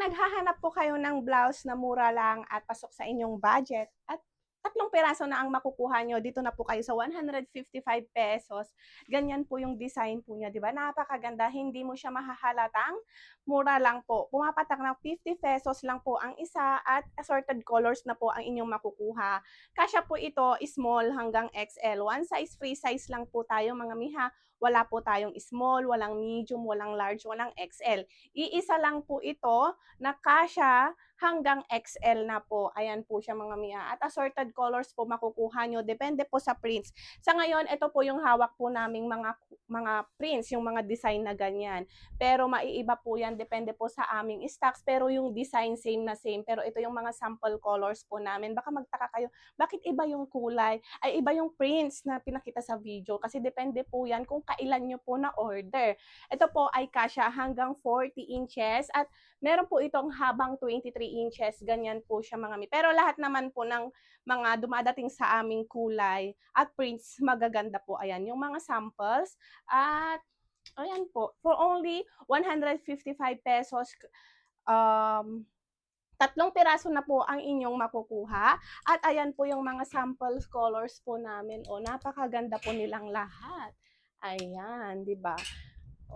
naghahanap po kayo ng blouse na mura lang at pasok sa inyong budget at 3 piraso na ang makukuha nyo, dito na po kayo sa ₱155. Ganyan po yung design po niya, di ba? Napakaganda, hindi mo siya mahahalatang mura lang po. Pumapatak ng ₱50 lang po ang isa at assorted colors na po ang inyong makukuha. Kasya po ito small hanggang XL. One size, free size lang po tayo mga miha. Wala po tayong small, walang medium, walang large, walang XL. Iisa lang po ito na kasya hanggang XL na po. Ayan po siya mga miya. At assorted colors po makukuha nyo. Depende po sa prints. Sa ngayon, ito po yung hawak po naming mga prints, yung mga design na ganyan. Pero maiiba po yan. Depende po sa aming stocks. Pero yung design same na same. Pero ito yung mga sample colors po namin. Baka magtaka kayo, bakit iba yung kulay? Ay iba yung prints na pinakita sa video. Kasi depende po yan kung kailan nyo po na order. Ito po ay kasya hanggang 40 inches at meron po itong habang 23 inches, ganyan po siya mga mi. Pero lahat naman po ng mga dumadating sa aming kulay at prints, magaganda po. Ayan, yung mga samples. At ayan po, for only ₱155, 3 piraso na po ang inyong makukuha. At ayan po yung mga sample colors po namin. O, napakaganda po nilang lahat. Ayan, di ba?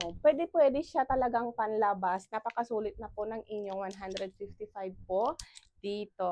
Oh, pwede siya talagang panlabas. Napakasulit na po ng inyong 155 po dito.